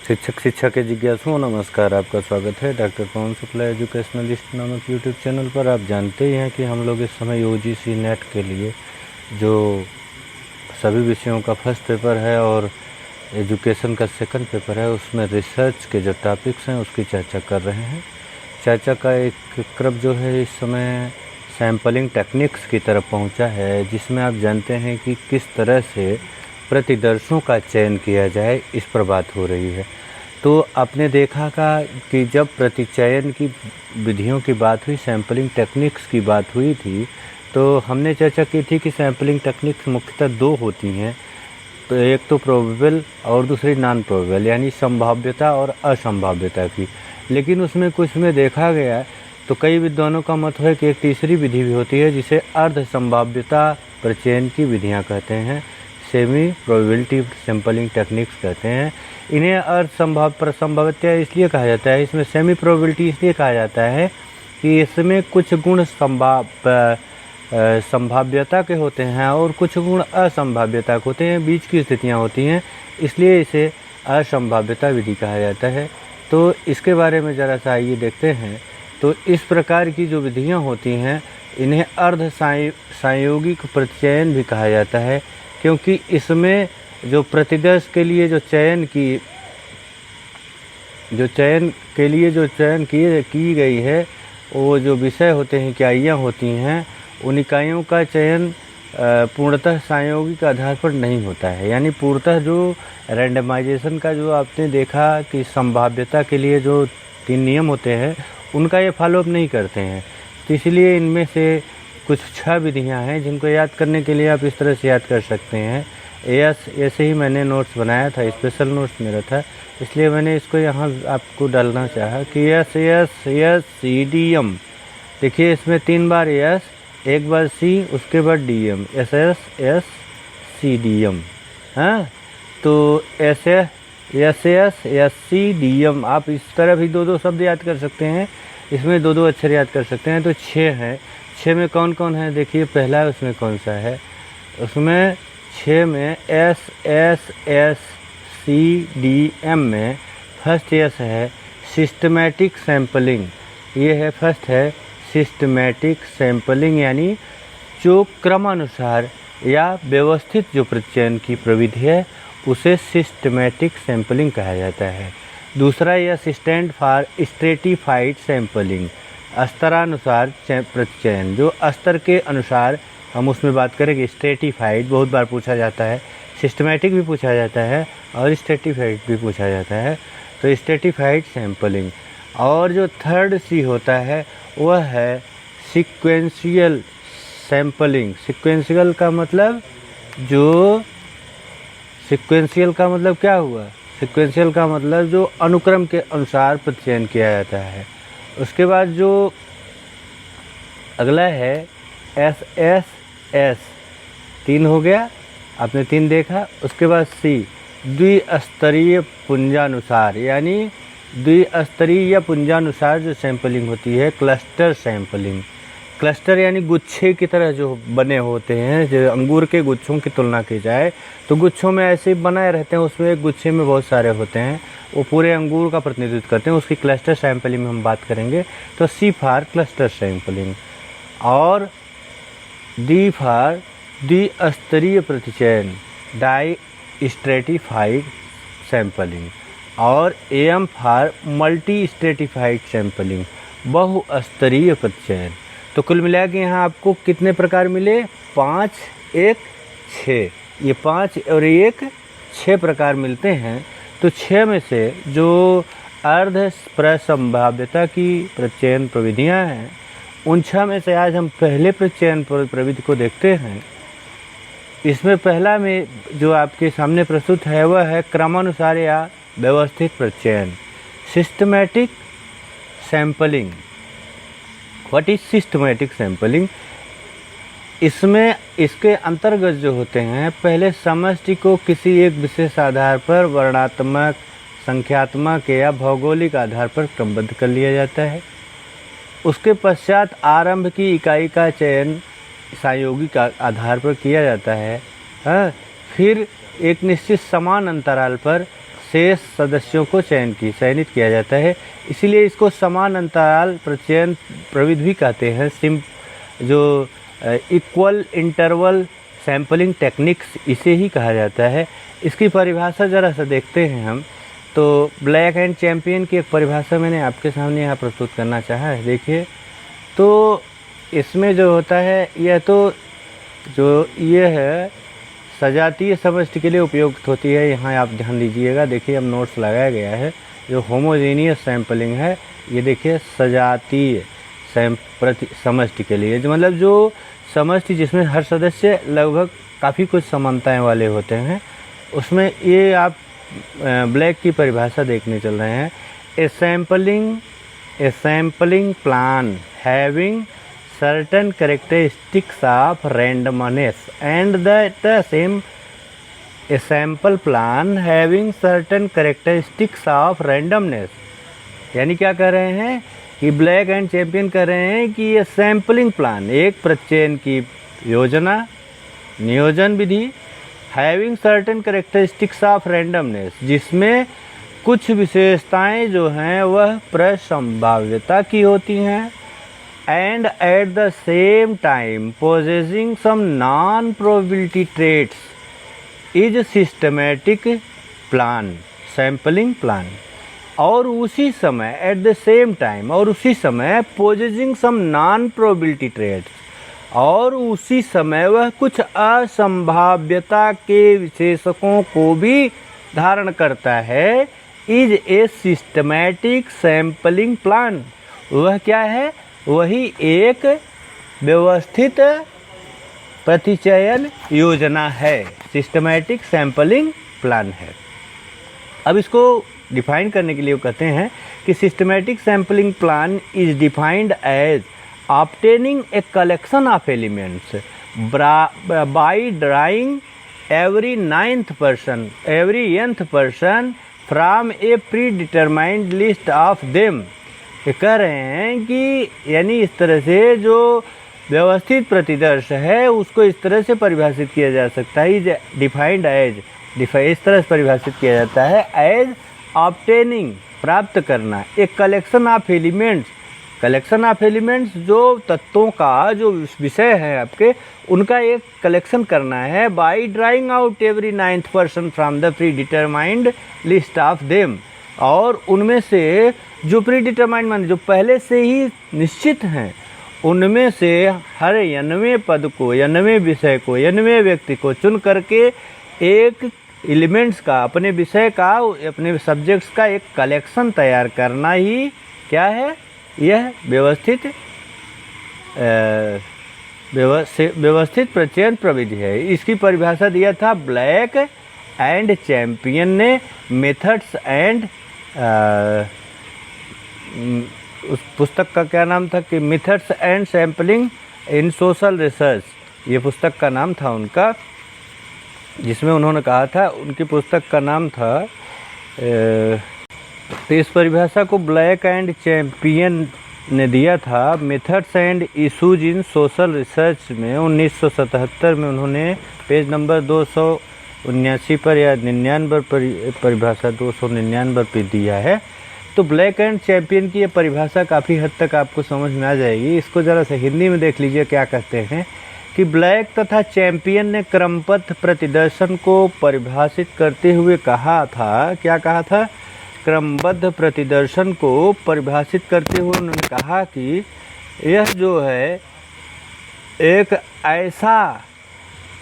शिक्षा के जिज्ञासुओं नमस्कार। आपका स्वागत है डॉक्टर पवन शुक्ला एजुकेशनलिस्ट नामक यूट्यूब चैनल पर। आप जानते ही हैं कि हम लोग इस समय यूजीसी नेट के लिए जो सभी विषयों का फर्स्ट पेपर है और एजुकेशन का सेकंड पेपर है, उसमें रिसर्च के जो टॉपिक्स हैं उसकी चर्चा कर रहे हैं। चर्चा का एक क्रम जो है इस समय सैम्पलिंग टेक्निक्स की तरफ पहुंचा है, जिसमें आप जानते हैं कि किस तरह से प्रतिदर्शों का चयन किया जाए, इस पर बात हो रही है। तो आपने देखा कि जब प्रतिचयन की विधियों की बात हुई, सैम्पलिंग टेक्निक्स की बात हुई थी, तो हमने चर्चा की थी कि सैम्पलिंग टेक्निक्स मुख्यतः दो होती हैं। तो एक तो प्रोबेबल और दूसरी नॉन प्रोबेबल, यानी संभाव्यता और असंभाव्यता की। लेकिन उसमें कुछ में देखा गया तो कई विद्वानों का मत है कि एक तीसरी विधि भी होती है, जिसे अर्ध संभाव्यता प्रचयन की विधियाँ कहते हैं, सेमी प्रोबेबिलिटी सैम्पलिंग टेक्निक्स कहते हैं। इन्हें अर्ध संभाव्यता इसलिए कहा जाता है, इसमें सेमी प्रोबेबिलिटी इसलिए कहा जाता है कि इसमें कुछ गुण संभाव्यता के होते हैं और कुछ गुण असंभाव्यता के होते हैं, बीच की स्थितियां होती हैं, इसलिए इसे असंभाव्यता विधि कहा जाता है। तो इसके बारे में ज़रा सा आइए देखते हैं। तो इस प्रकार की जो विधियां होती हैं इन्हें अर्ध संयोगिक प्रतिचयन भी कहा जाता है, क्योंकि इसमें जो प्रतिदर्श के लिए जो चयन की गई है, वो जो विषय होते हैं, इकाइयाँ होती हैं, उन इकाइयों का चयन पूर्णतः संयोगिक आधार पर नहीं होता है। यानी पूर्णतः जो रैंडमाइजेशन का जो आपने देखा कि संभाव्यता के लिए जो 3 नियम होते हैं, उनका ये फॉलोअप नहीं करते हैं। तो इसलिए इनमें से कुछ 6 विधियां हैं जिनको याद करने के लिए आप इस तरह से याद कर सकते हैं। ऐसे ही मैंने नोट्स बनाया था, स्पेशल नोट्स मेरा था, इसलिए मैंने इसको यहाँ आपको डालना चाहा कि SSCDM। देखिए इसमें 3 बार S, एक बार C, उसके बाद DM, SSCDM। हाँ, तो SSCDM आप इस तरह भी 2-2 शब्द याद कर सकते हैं, इसमें 2-2 अक्षर याद कर सकते हैं। तो 6 हैं। 6 में कौन कौन है देखिए। पहला उसमें कौन सा है, उसमें 6 में SSCDM में फर्स्ट S है सिस्टमैटिक सैम्पलिंग। ये है फर्स्ट है सिस्टमैटिक सैम्पलिंग, यानी जो क्रमानुसार या व्यवस्थित जो प्रतिचयन की प्रविधि है उसे सिस्टमैटिक सैम्पलिंग कहा जाता है। दूसरा यह स्टैंड फॉर स्ट्रेटिफाइड सैम्पलिंग, स्तरानुसार प्रतिचयन, जो स्तर के अनुसार हम उसमें बात करेंगे। स्ट्रेटिफाइड बहुत बार पूछा जाता है, सिस्टमैटिक भी पूछा जाता है और स्ट्रेटिफाइड भी पूछा जाता है। तो स्ट्रेटिफाइड सैम्पलिंग। और जो थर्ड C होता है वह है सीक्वेंशियल सैम्पलिंग। सीक्वेंशियल का मतलब क्या हुआ? सीक्वेंशियल का मतलब जो अनुक्रम के अनुसार प्रतिचयन किया जाता है। उसके बाद जो अगला है SSS, 3 हो गया, आपने 3 देखा। उसके बाद C द्विस्तरीय पुंजानुसार, यानी द्विस्तरीय या पुंजानुसार जो सैम्पलिंग होती है, क्लस्टर सैम्पलिंग। क्लस्टर यानी गुच्छे की तरह जो बने होते हैं, जो अंगूर के गुच्छों की तुलना की जाए तो गुच्छों में ऐसे ही बनाए रहते हैं, उसमें एक गुच्छे में बहुत सारे होते हैं, वो पूरे अंगूर का प्रतिनिधित्व करते हैं, उसकी क्लस्टर सैम्पलिंग में हम बात करेंगे। तो C फॉर क्लस्टर सैम्पलिंग, और D फॉर द्विस्तरीय प्रतिचयन डाई स्ट्रेटिफाइड सैम्पलिंग, और AM for multi stratified sampling, बहुस्तरीय प्रतिचयन। तो कुल मिला के यहाँ आपको कितने प्रकार मिले? 5, 1, 6। ये 5 और 1 6 प्रकार मिलते हैं। तो 6 में से जो अर्ध प्रसंभाव्यता की प्रतिचयन प्रविधियाँ हैं, उन 6 में से आज हम पहले प्रतिचयन प्रविधि को देखते हैं। इसमें पहला में जो आपके सामने प्रस्तुत है वह है क्रमानुसार या व्यवस्थित प्रतिचयन, systematic sampling. What is systematic sampling? इसमें इसके अंतर्गत जो होते हैं, पहले समष्टि को किसी एक विशेष आधार पर वर्णात्मक, संख्यात्मक या भौगोलिक आधार पर क्रमबद्ध कर लिया जाता है। उसके पश्चात आरंभ की इकाई का चयन संयोगिक आधार पर किया जाता है। फिर एक निश्चित समान अंतराल पर शेष सदस्यों को चयनित किया जाता है। इसीलिए इसको समान अंतराल प्रचयन प्रविधि भी कहते हैं। जो इक्वल इंटरवल सैम्पलिंग टेक्निक्स इसे ही कहा जाता है। इसकी परिभाषा ज़रा सा देखते हैं हम। तो ब्लैक एंड चैम्पियन की एक परिभाषा मैंने आपके सामने यहाँ प्रस्तुत करना चाहा है। देखिए, तो इसमें जो होता है, यह तो जो ये है सजातीय समष्टि के लिए उपयुक्त होती है। यहाँ आप ध्यान दीजिएगा, देखिए अब नोट्स लगाया गया है। जो होमोजेनियस सैम्पलिंग है, ये देखिए सजातीय समष्टि के लिए, जो मतलब जो समष्टि जिसमें हर सदस्य लगभग काफ़ी कुछ समानताएं वाले होते हैं, उसमें ये आप ब्लैक की परिभाषा देखने चल रहे हैं। A sampling plan having certain characteristics of randomness and the same a sample plan having certain characteristics of randomness। यानी क्या कर रहे हैं कि ब्लैक एंड चैम्पियन कर रहे हैं कि ये सैम्पलिंग प्लान, एक प्रचयन की योजना, नियोजन विधि, having certain characteristics of randomness, जिसमें कुछ विशेषताएं जो हैं वह प्रसंभाव्यता की होती हैं, and at the same time possessing some non-probability traits is systematic plan, sampling plan। और उसी समय at the same time, और उसी समय possessing some non-probability traits, और उसी समय वह कुछ असंभाव्यता के विशेषकों को भी धारण करता है। is a systematic sampling plan। वह क्या है? वही एक व्यवस्थित प्रतिचयन योजना है, सिस्टमैटिक सैम्पलिंग प्लान है। अब इसको डिफाइन करने के लिए वो कहते हैं कि systematic sampling plan is defined as obtaining a collection of elements by drawing every nth person from a predetermined list of them. ये कह रहे हैं कि यानी इस तरह से जो व्यवस्थित प्रतिदर्श है उसको इस तरह से परिभाषित किया जा सकता है, इज डिफाइंड एज, इस तरह से परिभाषित किया जाता है एज ऑब्टेनिंग, प्राप्त करना, एक collection of elements, collection of elements जो तत्वों का जो विषय है आपके, उनका एक कलेक्शन करना है, by drawing out every 9th person from the predetermined list of them. और उनमें से जो प्री डिटरमाइंड मान जो पहले से ही निश्चित हैं, उनमें से हर 90 पद को, 90 विषय को, 90 व्यक्ति को चुन करके एक एलिमेंट्स का, अपने विषय का, अपने सब्जेक्ट्स का एक कलेक्शन तैयार करना ही क्या है? यह व्यवस्थित प्रचयन प्रविधि है। इसकी परिभाषा दिया था ब्लैक एंड चैम्पियन ने मेथड्स एंड उस पुस्तक का क्या नाम था कि methods and sampling in social research, ये पुस्तक का नाम था उनका, जिसमें उन्होंने कहा था, उनकी पुस्तक का नाम था। तो इस परिभाषा को ब्लैक एंड चैम्पियन ने दिया था methods and issues in social research में 1977 में। उन्होंने पेज नंबर 279 पर या 99 पर परिभाषा 299 पर दिया है। तो ब्लैक एंड चैम्पियन की ये परिभाषा काफ़ी हद तक आपको समझ में आ जाएगी। इसको ज़रा सा हिंदी में देख लीजिए क्या कहते हैं कि ब्लैक तथा चैम्पियन ने क्रमबद्ध प्रतिदर्शन को परिभाषित करते हुए कहा था, क्या कहा था? क्रमबद्ध प्रतिदर्शन को परिभाषित करते हुए उन्होंने कहा कि यह जो है एक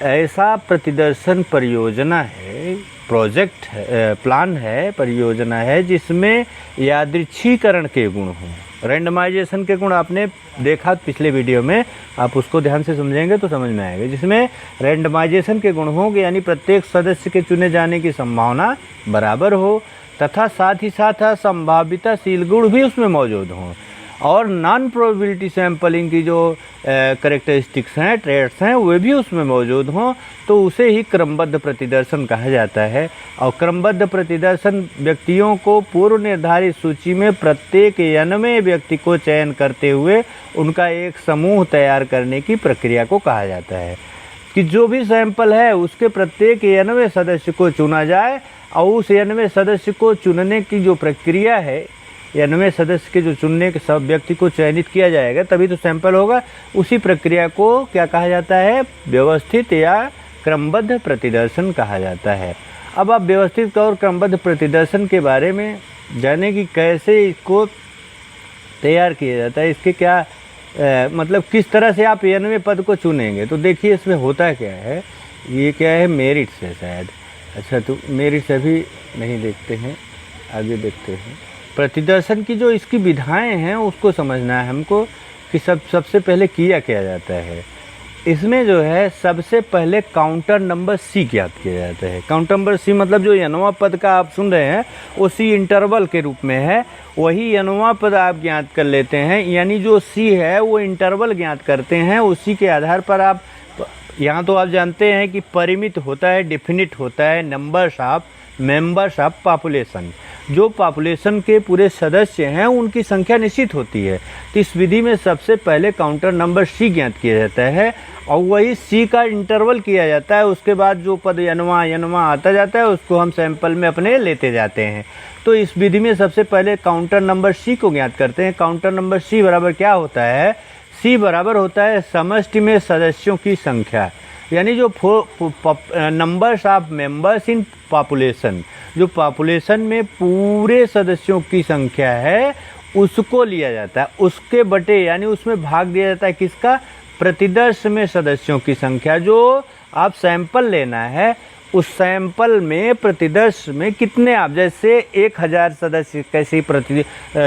ऐसा प्रतिदर्शन परियोजना है, प्रोजेक्ट है, प्लान है, परियोजना है जिसमें यादृच्छीकरण के गुण हों, रैंडमाइजेशन के गुण आपने देखा पिछले वीडियो में, आप उसको ध्यान से समझेंगे तो समझ में आएगा, जिसमें रैंडमाइजेशन के गुण होंगे, यानी प्रत्येक सदस्य के चुने जाने की संभावना बराबर हो, तथा साथ ही साथ संभाव्यताशील गुण भी उसमें मौजूद हों, और नॉन प्रोबेबिलिटी सैम्पलिंग की जो कैरेक्टरिस्टिक्स हैं, ट्रेड्स हैं, वे भी उसमें मौजूद हों, तो उसे ही क्रमबद्ध प्रतिदर्शन कहा जाता है। और क्रमबद्ध प्रतिदर्शन व्यक्तियों को पूर्व निर्धारित सूची में प्रत्येक 90 व्यक्ति को चयन करते हुए उनका एक समूह तैयार करने की प्रक्रिया को कहा जाता है, कि जो भी सैंपल है उसके प्रत्येक 90 सदस्य को चुना जाए और उस 91 सदस्य को चुनने की जो प्रक्रिया है, 91 सदस्य के जो चुनने के सब व्यक्ति को चयनित किया जाएगा तभी तो सैंपल होगा। उसी प्रक्रिया को क्या कहा जाता है? व्यवस्थित या क्रमबद्ध प्रतिदर्शन कहा जाता है। अब आप व्यवस्थित और क्रमबद्ध प्रतिदर्शन के बारे में जाने की कैसे इसको तैयार किया जाता है, इसके क्या मतलब किस तरह से आप 91 पद को चुनेंगे। तो देखिए इसमें होता क्या है, ये क्या है, मेरिट से शायद। अच्छा, तो मेरिट से भी नहीं देखते हैं, आगे देखते हैं। प्रतिदर्शन की जो इसकी विधाएं हैं उसको समझना है हमको कि सबसे पहले किया जाता है। इसमें जो है सबसे पहले काउंटर नंबर सी ज्ञात किया जाता है। काउंटर नंबर सी मतलब जो 91 पद का आप सुन रहे हैं वो सी इंटरवल के रूप में है, वही 91 पद आप ज्ञात कर लेते हैं। यानी जो सी है वो इंटरवल ज्ञात करते हैं, उसी के आधार पर आप यहाँ तो आप जानते हैं कि परिमित होता है, डिफिनिट होता है, मेंबर्स ऑफ पॉपुलेशन। जो पॉपुलेशन के पूरे सदस्य हैं उनकी संख्या निश्चित होती है। तो इस विधि में सबसे पहले काउंटर नंबर सी ज्ञात किया जाता है और वही सी का इंटरवल किया जाता है। उसके बाद जो पद यनवा आता जाता है उसको हम सैंपल में अपने लेते जाते हैं। तो इस विधि में सबसे पहले काउंटर नंबर सी को ज्ञात करते हैं। काउंटर नंबर सी बराबर क्या होता है? सी बराबर होता है समष्टि में सदस्यों की संख्या, यानी जो numbers of members in population, जो पॉपुलेशन में पूरे सदस्यों की संख्या है उसको लिया जाता है, उसके बटे यानी उसमें भाग दिया जाता है किसका? प्रतिदर्श में सदस्यों की संख्या। जो आप सैंपल लेना है उस सैंपल में प्रतिदर्श में कितने, आप जैसे 1000 सदस्य कैसी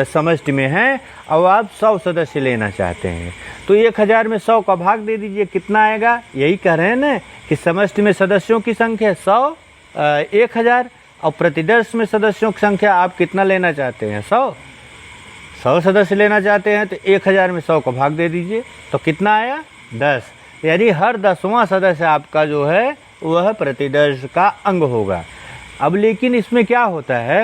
समष्टि में हैं और आप 100 सदस्य लेना चाहते हैं तो 1000 में 100 का भाग दे दीजिए, कितना आएगा? यही कह रहे हैं ना कि समष्टि में सदस्यों की संख्या 100 1000 और प्रतिदर्श में सदस्यों की संख्या आप कितना लेना चाहते हैं? 100 सदस्य लेना चाहते हैं तो 1000 में 100 का भाग दे दीजिए, तो कितना आया? 10। यानी हर 10वां सदस्य आपका जो है वह प्रतिदर्श का अंग होगा। अब लेकिन इसमें क्या होता है,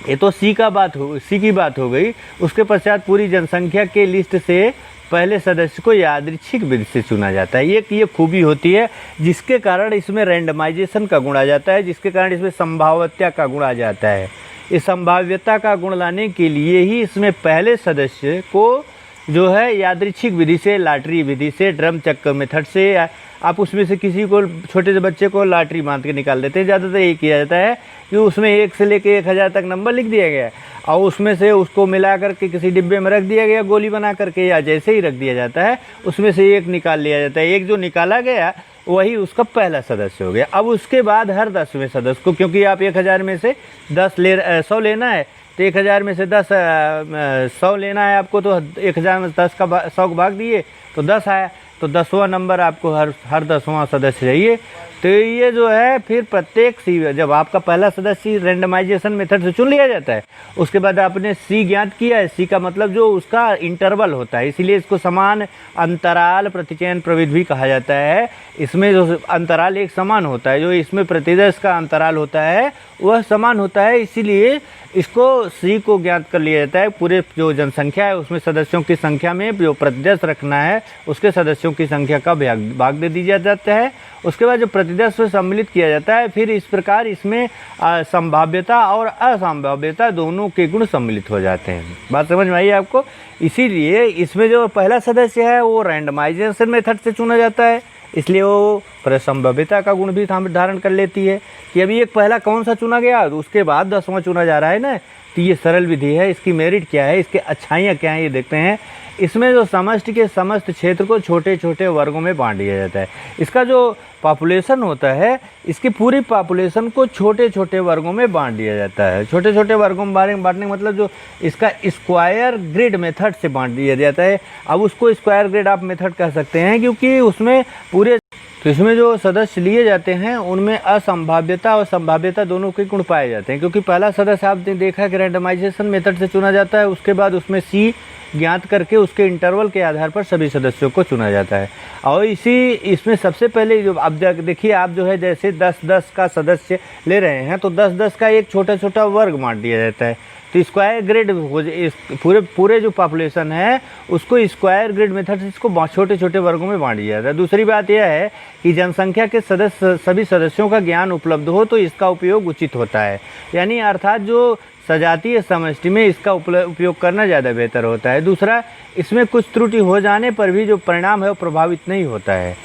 ये तो सी की बात हो गई। उसके पश्चात पूरी जनसंख्या के लिस्ट से पहले सदस्य को यादृच्छिक विधि से चुना जाता है। ये खूबी होती है जिसके कारण इसमें रैंडमाइजेशन का गुण आ जाता है, जिसके कारण इसमें संभाव्यता का गुण आ जाता है। इस संभाव्यता का गुण लाने के लिए ही इसमें पहले सदस्य को जो है यादृच्छिक विधि से, लॉटरी विधि से, ड्रम चक्कर मेथड से आप उसमें से किसी को, छोटे से बच्चे को लॉटरी बांध के निकाल देते हैं। ज़्यादातर यही किया जाता है कि उसमें 1 से लेके 1000 तक नंबर लिख दिया गया और उसमें से उसको मिला करके किसी डिब्बे में रख दिया गया गोली बना करके, या जैसे ही रख दिया जाता है उसमें से एक निकाल लिया जाता है। एक जो निकाला गया वही उसका पहला सदस्य हो गया। अब उसके बाद हर 10वें सदस्य को, क्योंकि आप 1000 में से 100 लेना है तो 1000 में से 100 लेना है आपको, तो 1000 में 10 का 100 का भाग दिए तो 10 आया, तो 10वां नंबर आपको हर 10वां सदस्य चाहिए। तो ये जो है फिर प्रत्येक सी, जब आपका पहला सदस्य रैंडमाइजेशन मेथड से चुन लिया जाता है उसके बाद आपने सी ज्ञात किया है। सी का मतलब जो उसका इंटरवल होता है, इसीलिए इसको समान अंतराल प्रतिचयन प्रविधि भी कहा जाता है। इसमें जो अंतराल एक समान होता है, जो इसमें प्रतिदर्श का अंतराल होता है वह समान होता है, इसीलिए इसको सी को ज्ञात कर लिया जाता है। पूरे जो जनसंख्या है उसमें सदस्यों की संख्या में जो प्रतिदर्श रखना है उसके सदस्यों की संख्या का भाग दे दिया जाता है। उसके बाद जो प्रतिदर्श में सम्मिलित किया जाता है, फिर इस प्रकार इसमें संभाव्यता और असंभाव्यता दोनों के गुण सम्मिलित हो जाते हैं। बात समझ में आई आपको? इसीलिए इसमें जो पहला सदस्य है वो रैंडमाइजेशन मेथड से चुना जाता है, इसलिए वो संभाव्यता का गुण भी धारण कर लेती है कि अभी एक पहला कौन सा चुना गया तो उसके बाद 10वां चुना जा रहा है ना। तो ये सरल विधि है। इसकी मेरिट क्या है, इसके अच्छाइयाँ क्या हैं, ये देखते हैं। इसमें जो समष्टि के समस्त क्षेत्र को छोटे छोटे वर्गों में बांट दिया जाता है। इसका जो पॉपुलेशन होता है, इसकी पूरी पॉपुलेशन को छोटे छोटे वर्गों में बांट दिया जाता है। छोटे छोटे वर्गों में बांटने का मतलब जो इसका स्क्वायर ग्रिड मेथड से बांट दिया जाता है। अब उसको स्क्वायर ग्रिड आप मेथड कह सकते हैं क्योंकि उसमें पूरे, तो इसमें जो सदस्य लिए जाते हैं उनमें असंभाव्यता और संभाव्यता दोनों के गुण पाए जाते हैं। क्योंकि पहला सदस्य आपने देखा कि रैंडमाइजेशन मेथड से चुना जाता है, उसके बाद उसमें सी ज्ञात करके उसके इंटरवल के आधार पर सभी सदस्यों को चुना जाता है। और इसमें सबसे पहले जो आप देखिए, आप जो है जैसे 10-10 का सदस्य ले रहे हैं तो 10-10 का एक छोटा छोटा वर्ग बांट दिया जाता है, तो स्क्वायर ग्रिड हो इस पूरे जो पॉपुलेशन है उसको स्क्वायर ग्रिड मेथड से इसको छोटे छोटे वर्गों में बांट दिया जाता है। दूसरी बात यह है कि जनसंख्या के सभी सदस्यों का ज्ञान उपलब्ध हो तो इसका उपयोग उचित होता है, यानी अर्थात जो सजातीय समष्टि में इसका उपयोग करना ज़्यादा बेहतर होता है। दूसरा, इसमें कुछ त्रुटि हो जाने पर भी जो परिणाम है वो प्रभावित नहीं होता है।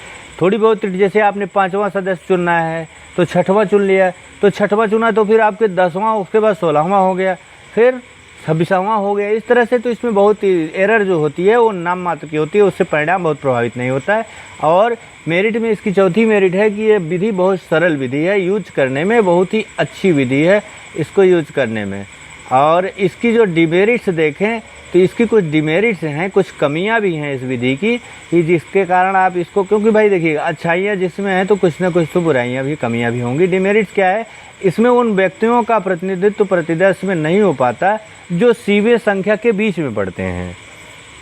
थोड़ी बहुत त्रुटि, जैसे आपने 5वां सदस्य चुनना है तो 6वां चुन लिया, तो 6वां चुना तो फिर आपके 10वां, उसके बाद 16वां हो गया, फिर 26वां हो गया, इस तरह से। तो इसमें बहुत एरर जो होती है वो नाम मात्र की होती है, उससे परिणाम बहुत प्रभावित नहीं होता है। और मेरिट में इसकी चौथी मेरिट है कि ये विधि बहुत सरल विधि है, यूज करने में बहुत ही अच्छी विधि है इसको यूज करने में। और इसकी जो डिमेरिट्स देखें तो इसकी कुछ डिमेरिट्स हैं, कुछ कमियां भी हैं इस विधि की, कि जिसके कारण आप इसको, क्योंकि भाई देखिए अच्छाइयाँ जिसमें हैं तो कुछ ना कुछ तो बुराइयाँ भी, कमियां भी होंगी। डिमेरिट्स क्या है, इसमें उन व्यक्तियों का प्रतिनिधित्व प्रतिदर्श में नहीं हो पाता जो सीवे संख्या के बीच में पड़ते हैं।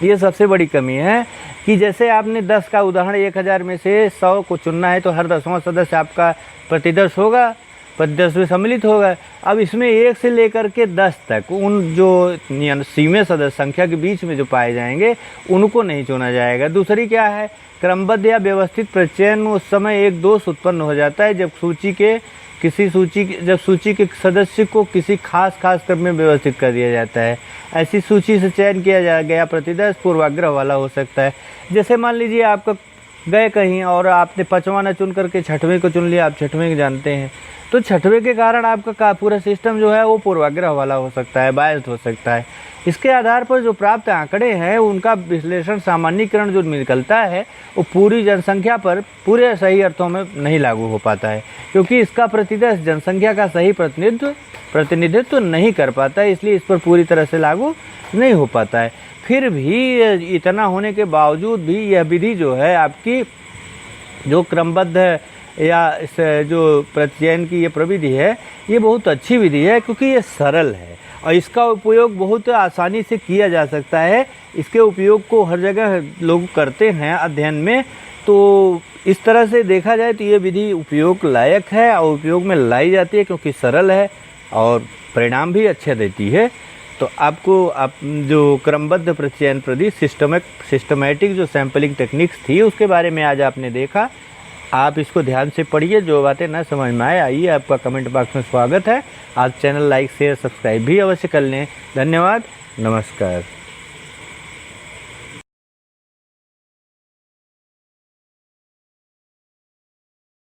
ये सबसे बड़ी कमी है कि जैसे आपने 10 का उदाहरण, 1000 में से 100 को चुनना है तो हर 10वां सदस्य आपका प्रतिदर्श होगा, प्रतिदर्श में सम्मिलित होगा। अब इसमें 1 से लेकर के 10 तक उन जो सीमे सदस्य संख्या के बीच में जो पाए जाएंगे उनको नहीं चुना जाएगा। दूसरी क्या है, क्रमबद्ध या व्यवस्थित प्रचयन उस समय एक दोष उत्पन्न हो जाता है जब सूची के सदस्य को किसी खास क्रम में व्यवस्थित कर दिया जाता है। ऐसी सूची से चयन किया गया प्रतिदर्श पूर्वाग्रह वाला हो सकता है। जैसे मान लीजिए आपका गए कहीं और आपने 5वां न चुन करके 6वें को चुन लिया, आप 6वें जानते हैं, तो 6वें के कारण आपका पूरा सिस्टम जो है वो पूर्वाग्रह वाला हो सकता है, बायस्ड हो सकता है। इसके आधार पर जो प्राप्त आंकड़े हैं उनका विश्लेषण, सामान्यीकरण जो निकलता है वो पूरी जनसंख्या पर पूरे सही अर्थों में नहीं लागू हो पाता है, क्योंकि इसका प्रतिदर्श जनसंख्या का सही प्रतिनिधित्व नहीं कर पाता है, इसलिए इस पर पूरी तरह से लागू नहीं हो पाता है। फिर भी इतना होने के बावजूद भी यह विधि जो है आपकी, जो क्रमबद्ध या इस जो प्रचयन की ये प्रविधि है, ये बहुत अच्छी विधि है क्योंकि ये सरल है और इसका उपयोग बहुत आसानी से किया जा सकता है। इसके उपयोग को हर जगह लोग करते हैं अध्ययन में, तो इस तरह से देखा जाए तो ये विधि उपयोग लायक है और उपयोग में लाई जाती है क्योंकि सरल है और परिणाम भी अच्छे देती है। तो आप जो क्रमबद्ध प्रचयन प्रति सिस्टमैटिक जो सैम्पलिंग टेक्निक्स थी उसके बारे में आज आपने देखा। आप इसको ध्यान से पढ़िए, जो बातें ना समझ में आइए आपका कमेंट बॉक्स में स्वागत है। आप चैनल लाइक शेयर सब्सक्राइब भी अवश्य कर लें। धन्यवाद, नमस्कार।